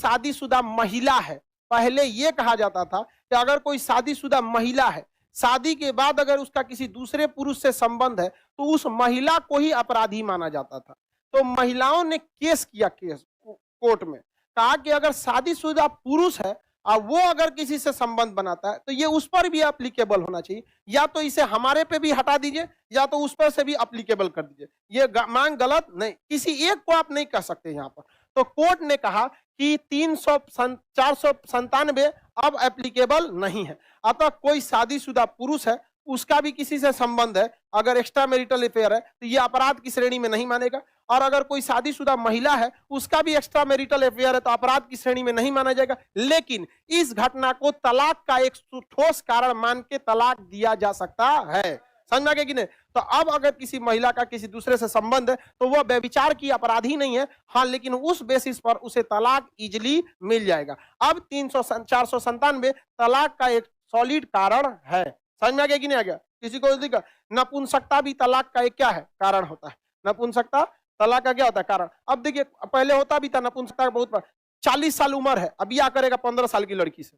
शादीशुदा महिला है, पहले ये कहा जाता था कि अगर कोई शादीशुदा महिला है, शादी के बाद अगर उसका किसी दूसरे पुरुष से संबंध है तो उस महिला को ही अपराधी माना जाता था। तो महिलाओं ने केस किया, केस कोर्ट में, कहा कि अगर शादीशुदा पुरुष है और वो अगर किसी से संबंध बनाता है तो ये उस पर भी एप्लीकेबल होना चाहिए, या तो इसे हमारे पे भी हटा दीजिए या तो उस पर से भी एप्लीकेबल कर दीजिए। ये मांग गलत नहीं, किसी एक को आप नहीं कह सकते यहाँ पर। तो कोर्ट ने कहा कि 497 अब एप्लीकेबल नहीं है। अतः कोई शादीशुदा पुरुष है, उसका भी किसी से संबंध है, अगर एक्स्ट्रा मैरिटल अफेयर है तो ये अपराध की श्रेणी में नहीं मानेगा। और अगर कोई शादीशुदा महिला है, उसका भी एक्स्ट्रा मैरिटल अफेयर है तो अपराध की श्रेणी में नहीं माना जाएगा। लेकिन इस घटना को तलाक का एक ठोस कारण मान के तलाक दिया जा सकता है। समझ में आ गया कि नहीं? तो अब अगर किसी महिला का किसी दूसरे से संबंध है तो वह व्यभिचार की अपराधी नहीं है, हाँ, लेकिन उस बेसिस पर उसे तलाक इजिली मिल जाएगा। अब 497 तलाक का एक सॉलिड कारण है। समझ में आ गया कि नहीं आ गया? किसी को दिक्कत? नपुंसकता भी तलाक का एक क्या है? कारण होता है। नपुंसकता तलाक का क्या होता है? कारण। अब देखिए, पहले होता भी था नपुंसकता का बहुत, 40 साल उम्र है, अब क्या करेगा 15 साल की लड़की से?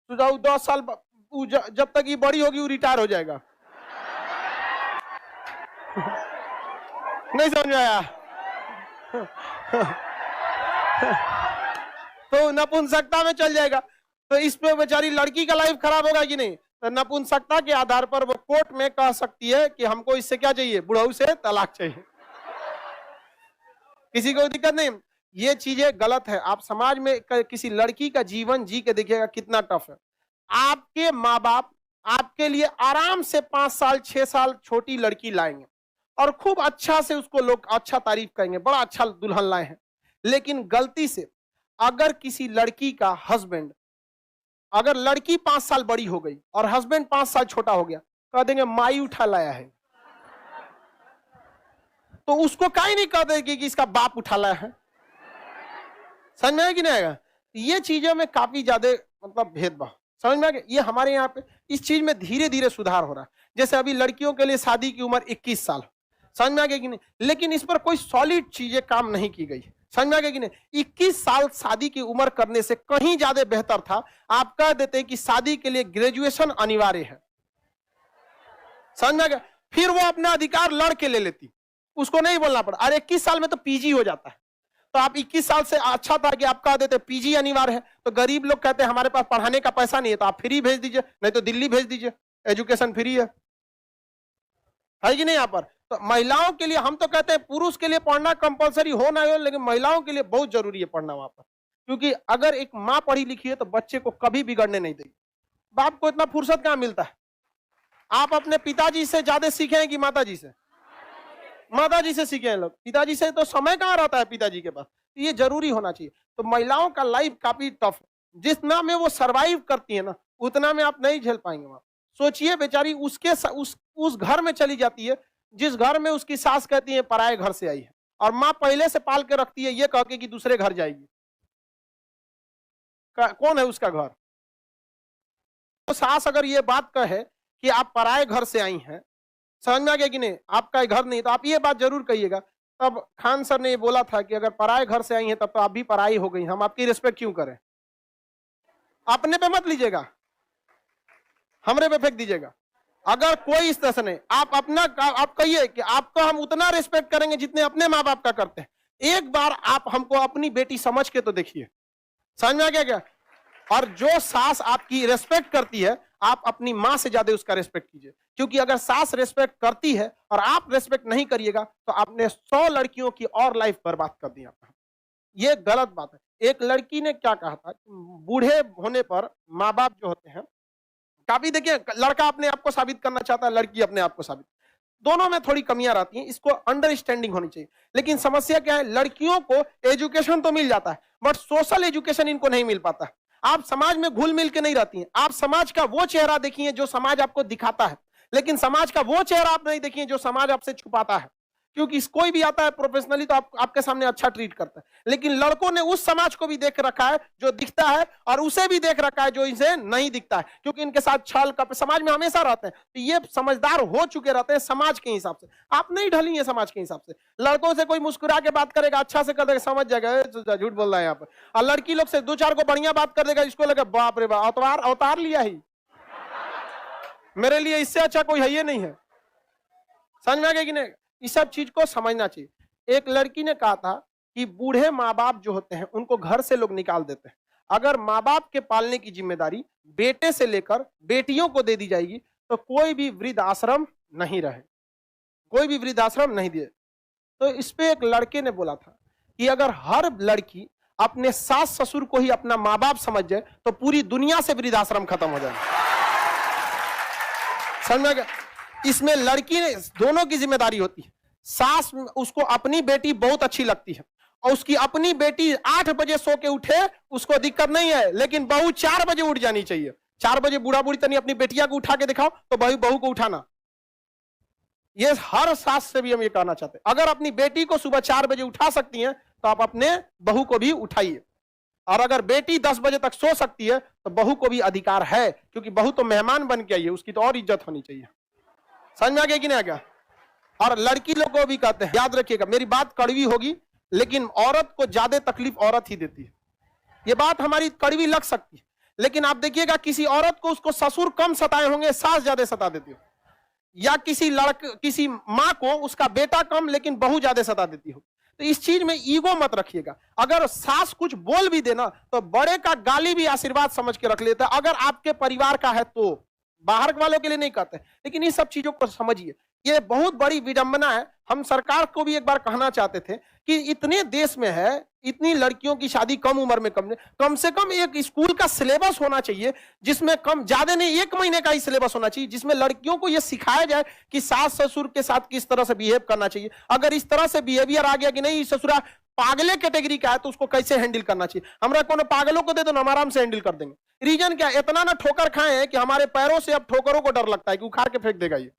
तो जाओ 10 साल जब तक ये बड़ी होगी वो रिटायर हो जाएगा। नहीं समझ में आया? तो नपुंसकता में चल जाएगा, तो इस पे बेचारी लड़की का लाइफ खराब होगा कि नहीं? तो नपुंसकता के आधार पर वो कोर्ट में कह सकती है कि हमको इससे क्या चाहिए? बुढ़ऊ से तलाक चाहिए। किसी को दिक्कत नहीं। ये चीजें गलत है। आप समाज में किसी लड़की का जीवन जी के देखिएगा कितना टफ है। आपके माँ बाप आपके लिए आराम से 5 साल 6 साल छोटी लड़की लाएंगे और खूब अच्छा से उसको लोग अच्छा तारीफ करेंगे, बड़ा अच्छा दुल्हन लाए हैं। लेकिन गलती से अगर किसी लड़की का हस्बैंड, अगर लड़की 5 साल बड़ी हो गई और हस्बैंड 5 साल छोटा हो गया, कह देंगे माई उठा लाया है। तो उसको काहे नहीं कह देगी कि इसका बाप उठा लाया है? समझ में आया कि नहीं आएगा? ये चीजों में काफी ज्यादा मतलब भेदभाव, समझ में आ गया? ये हमारे यहाँ पे इस चीज में धीरे धीरे सुधार हो रहा है। जैसे अभी लड़कियों के लिए शादी की उम्र 21 साल, समझ में आ गया कि नहीं? लेकिन इस पर कोई सॉलिड चीजें काम नहीं की गई। समझ में आ गया कि नहीं? 21 साल शादी की उम्र करने से कहीं ज्यादा बेहतर था आप कह देते कि शादी के लिए ग्रेजुएशन अनिवार्य है। समझ में आ गया? फिर वो अपना अधिकार लड़ के ले लेती, उसको नहीं बोलना पड़ा। अरे 21 साल में तो पीजी हो जाता है, तो आप 21 साल से अच्छा था कि आप कह देते पीजी अनिवार्य है। तो गरीब लोग कहते हैं हमारे पास पढ़ाने का पैसा नहीं है, तो आप फ्री भेज दीजिए, नहीं तो दिल्ली भेज दीजिए, एजुकेशन फ्री है कि नहीं? यहाँ पर तो महिलाओं के लिए हम तो कहते हैं पुरुष के लिए पढ़ना कंपलसरी हो ना हो, लेकिन महिलाओं के लिए बहुत जरूरी है पढ़ना वहां पर। क्योंकि अगर एक माँ पढ़ी लिखी है तो बच्चे को कभी बिगड़ने नहीं देगी। बाप को इतना फुर्सत कहाँ मिलता है? आप अपने पिताजी से ज्यादा सीखे हैं कि माताजी से? माताजी से सीखे हैं लोग, पिताजी से तो समय कहाँ रहता है पिताजी के पास। ये जरूरी होना चाहिए। तो महिलाओं का लाइफ काफी टफ है, जितना में वो सरवाइव करती है ना उतना में आप नहीं झेल पाएंगे। वहां सोचिए बेचारी उस घर में चली जाती है जिस घर में उसकी सास कहती है पराये घर से आई है, और माँ पहले से पाल के रखती है ये कह के कि दूसरे घर जाएगी। कौन है उसका घर? तो सास अगर ये बात कहे कि आप पराये घर से आई हैं, समझ में आ गया कि नहीं? आपका घर नहीं, तो आप ये बात जरूर कहिएगा। तब खान सर ने ये बोला था कि अगर पराये घर से आई हैं तब तो आप भी पराई हो गई, हम आपकी रिस्पेक्ट क्यों करें? अपने पे मत लीजिएगा, हमरे पे फेंक दीजिएगा। अगर कोई इस तरह से नहीं, आप अपना आप कहिए कि आपको हम उतना रिस्पेक्ट करेंगे जितने अपने माँ बाप का करते हैं। एक बार आप हमको अपनी बेटी समझ के तो देखिए, समझ में आ गया क्या? और जो सास आपकी रिस्पेक्ट करती है आप अपनी माँ से ज्यादा उसका रिस्पेक्ट कीजिए। क्योंकि अगर सास रिस्पेक्ट करती है और आप रिस्पेक्ट नहीं करिएगा तो आपने 100 लड़कियों की और लाइफ बर्बाद कर दी आपका। ये गलत बात है। एक लड़की ने क्या कहा था, बूढ़े होने पर माँ बाप जो होते हैं काफी, देखिए लड़का अपने आप को साबित करना चाहता है, लड़की अपने आप को साबित, दोनों में थोड़ी कमियां रहती हैं, इसको अंडरस्टैंडिंग होनी चाहिए। लेकिन समस्या क्या है, लड़कियों को एजुकेशन तो मिल जाता है बट सोशल एजुकेशन इनको नहीं मिल पाता। आप समाज में घुल मिल के नहीं रहती हैं। आप समाज का वो चेहरा देखिए जो समाज आपको दिखाता है, लेकिन समाज का वो चेहरा आप नहीं देखिए जो समाज आपसे छुपाता है। क्योंकि कोई भी आता है प्रोफेशनली तो आपके सामने अच्छा ट्रीट करता है, लेकिन लड़कों ने उस समाज को भी देख रखा है जो दिखता है, और उसे भी देख रखा है जो इसे नहीं दिखता है, क्योंकि इनके साथ छल कपट समाज में हमेशा रहते हैं। तो ये समझदार हो चुके रहते हैं समाज के हिसाब से, आप नहीं ढली है समाज के हिसाब से। लड़कों से कोई मुस्कुरा के बात करेगा, अच्छा से कर देगा, समझ जाएगा झूठ बोल रहा है यहाँ पर। और लड़की लोग से दो चार को बढ़िया बात कर देगा, इसको लगे बाप रे बाप अवतार लिया ही, मेरे लिए इससे अच्छा कोई है ये नहीं है। समझ में आ गया कि नहीं? इस सब चीज को समझना चाहिए। एक लड़की ने कहा था कि बूढ़े माँ बाप जो होते हैं उनको घर से लोग निकाल देते हैं, अगर माँ बाप के पालने की जिम्मेदारी बेटे से लेकर बेटियों को दे दी जाएगी तो कोई भी वृद्ध आश्रम नहीं रहे, कोई भी वृद्ध आश्रम नहीं दिए। तो इस पे एक लड़के ने बोला था कि अगर हर लड़की अपने सास ससुर को ही अपना माँ बाप समझ जाए तो पूरी दुनिया से वृद्ध आश्रम खत्म हो जाए। समझ में गया? इसमें लड़की ने दोनों की जिम्मेदारी होती है। सास उसको अपनी बेटी बहुत अच्छी लगती है और उसकी अपनी बेटी 8 बजे सो के उठे उसको दिक्कत नहीं है, लेकिन बहू 4 बजे उठ जानी चाहिए। 4 बजे बूढ़ा बूढ़ी तनी अपनी बेटिया को उठा के दिखाओ तो बहू को उठाना। ये हर सास से भी हम ये कहना चाहते हैं, अगर अपनी बेटी को सुबह 4 बजे उठा सकती हैं तो आप अपने बहू को भी उठाइए। और अगर बेटी 10 बजे तक सो सकती है तो बहू को भी अधिकार है, क्योंकि बहू तो मेहमान बन के आई है, उसकी तो और इज्जत होनी चाहिए। समझ में आ गया कि नहीं आ गया? और लड़की लोग को भी कहते हैं, याद रखिएगा, मेरी बात कड़वी होगी लेकिन औरत को ज्यादा तकलीफ औरत ही देती है। ये बात हमारी कड़वी लग सकती है, लेकिन आप देखिएगा किसी औरत को उसको ससुर कम सताए होंगे, सास ज्यादा सता देती हो, या किसी माँ को उसका बेटा कम लेकिन बहू ज्यादा सता देती हो। तो इस चीज में ईगो मत रखिएगा। अगर सास कुछ बोल भी देना तो बड़े का गाली भी आशीर्वाद समझ के रख लेता है, अगर आपके परिवार का है तो। बाहर वालों के लिए नहीं कहते, लेकिन इन सब चीजों को समझिए। ये बहुत बड़ी विडंबना है। हम सरकार को भी एक बार कहना चाहते थे कि इतने देश में है, इतनी लड़कियों की शादी कम उम्र में कम से कम एक स्कूल का सिलेबस होना चाहिए, जिसमें कम ज्यादा नहीं 1 महीने का ही सिलेबस होना चाहिए, जिसमें लड़कियों को यह सिखाया जाए कि सास ससुर के साथ किस तरह से बिहेव करना चाहिए। अगर इस तरह से बिहेवियर आ गया कि नहीं ससुरा पागले कैटेगरी का है तो उसको कैसे हैंडल करना चाहिए। हमरा कोनो पागलों को दे दो ना, हम आराम से हैंडल कर देंगे। रीजन क्या? इतना ना ठोकर खाए हैं कि हमारे पैरों से अब ठोकरों को डर लगता है कि उखाड़ के फेंक देगा ये।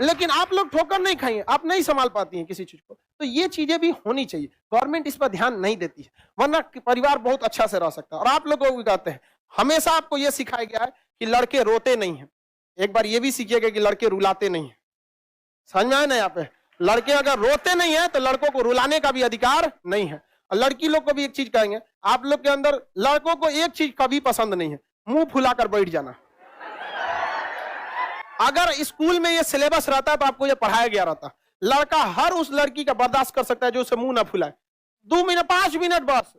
लेकिन आप लोग ठोकर नहीं खाइए, आप नहीं संभाल पाती हैं किसी चीज को, तो ये चीजें भी होनी चाहिए। गवर्नमेंट इस पर ध्यान नहीं देती है, वरना परिवार बहुत अच्छा से रह सकता है। और आप लोग को भी कहते हैं, हमेशा आपको यह सिखाया गया है कि लड़के रोते नहीं है, एक बार ये भी सीखिएगा कि लड़के रुलाते नहीं है। समझ में आया ना? यहाँ पे लड़के अगर रोते नहीं है तो लड़कों को रुलाने का भी अधिकार नहीं है। और लड़की लोग को भी एक चीज कहेंगे, आप लोग के अंदर लड़कों को एक चीज कभी पसंद नहीं है, मुंह फुलाकर बैठ जाना। अगर स्कूल में ये सिलेबस रहता है तो आपको ये पढ़ाया गया रहता। लड़का हर उस लड़की का बर्दाश्त कर सकता है जो उसे मुंह ना फुलाए। 2 मिनट 5 मिनट बस,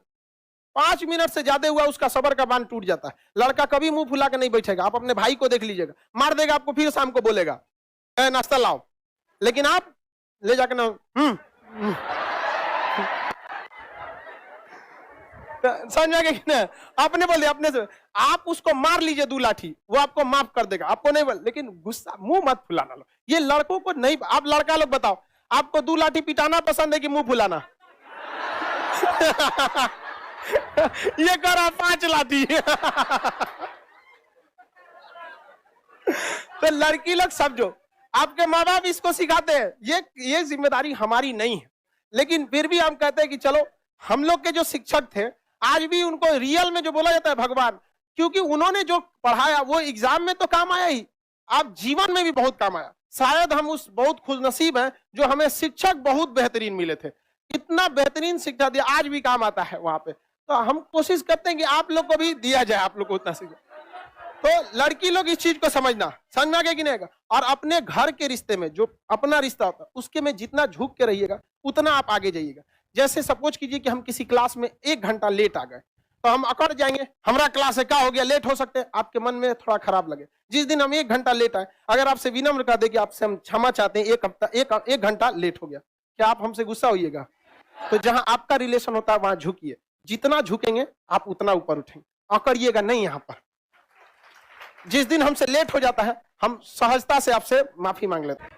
5 मिनट से ज्यादा हुआ उसका सबर का बांध टूट जाता है। लड़का कभी मुंह फुला के नहीं बैठेगा। आप अपने भाई को देख लीजिएगा, मार देगा आपको, फिर शाम को बोलेगा नाश्ता लाओ, लेकिन आप ले जाकर ना समझ में आ गया कि नहीं? आपने बोल दिया अपने से, आप उसको मार लीजिए 2 लाठी, वो आपको माफ कर देगा, आपको नहीं बोल, लेकिन गुस्सा मुंह मत फुलाना लो। ये लड़कों को नहीं। आप लड़का लोग बताओ, आपको 2 लाठी पिटाना पसंद है कि मुंह फुलाना? ये करा 5 लाठी। तो लड़की लोग समझो, आपके माँ बाप इसको सिखाते हैं, ये जिम्मेदारी हमारी नहीं है, लेकिन फिर भी हम कहते हैं कि चलो, हम लोग के जो शिक्षक थे आज भी उनको रियल में जो बोला जाता है भगवान, क्योंकि उन्होंने जो पढ़ाया वो एग्जाम में तो काम आया ही, आप जीवन में भी बहुत काम आया। शायद हम उस बहुत खुशनसीब हैं जो हमें शिक्षक बहुत बेहतरीन मिले थे, इतना बेहतरीन शिक्षा दिया, आज भी काम आता है वहां पे। तो हम कोशिश करते हैं कि आप लोग को भी दिया जाए, आप लोग को उतना सीखा। तो लड़की लोग इस चीज को समझना गया कि नहीं? और अपने घर के रिश्ते में जो अपना रिश्ता होता है उसके में जितना झुक के रहिएगा उतना आप आगे जाइएगा। जैसे सपोज कीजिए कि हम किसी क्लास में 1 घंटा लेट आ गए तो हम अकड़ जाएंगे, हमारा क्लास है, क्या हो गया, लेट हो सकते हैं, आपके मन में थोड़ा खराब लगे। जिस दिन हम 1 घंटा लेट आए, अगर आपसे विनम्र कर दे कि आपसे हम क्षमा चाहते हैं, 1 घंटा लेट हो गया, क्या आप हमसे गुस्सा होइएगा? तो जहां आपका रिलेशन होता है वहां झुकिए, जितना झुकेंगे आप उतना ऊपर उठेंगे, अकड़िएगा नहीं। यहाँ पर जिस दिन हमसे लेट हो जाता है हम सहजता से आपसे माफी मांग लेते हैं।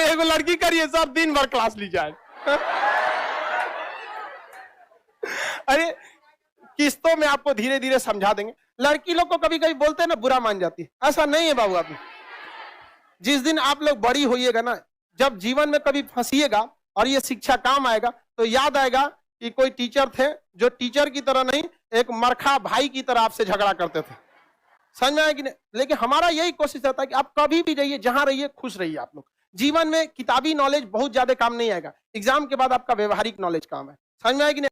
एगो लड़की करिए सर, दिन भर क्लास ली जाए। अरे किस्तों में आपको धीरे धीरे समझा देंगे। लड़की लोग को कभी कभी बोलते हैं ना, बुरा मान जाती है, ऐसा नहीं है बाबू। आप जिस दिन आप लोग बड़ी होइएगा ना, जब जीवन में कभी फंसिएगा और ये शिक्षा काम आएगा, तो याद आएगा कि कोई टीचर थे जो टीचर की तरह नहीं, एक मरखा भाई की तरह आपसे झगड़ा करते थे। समझ में आया कि नहीं? लेकिन हमारा यही कोशिश रहता है कि आप कभी भी रहिए, जहां रहिए खुश रहिए। आप लोग जीवन में किताबी नॉलेज बहुत ज्यादा काम नहीं आएगा, एग्जाम के बाद आपका व्यवहारिक नॉलेज काम है। समझ में आया कि नहीं?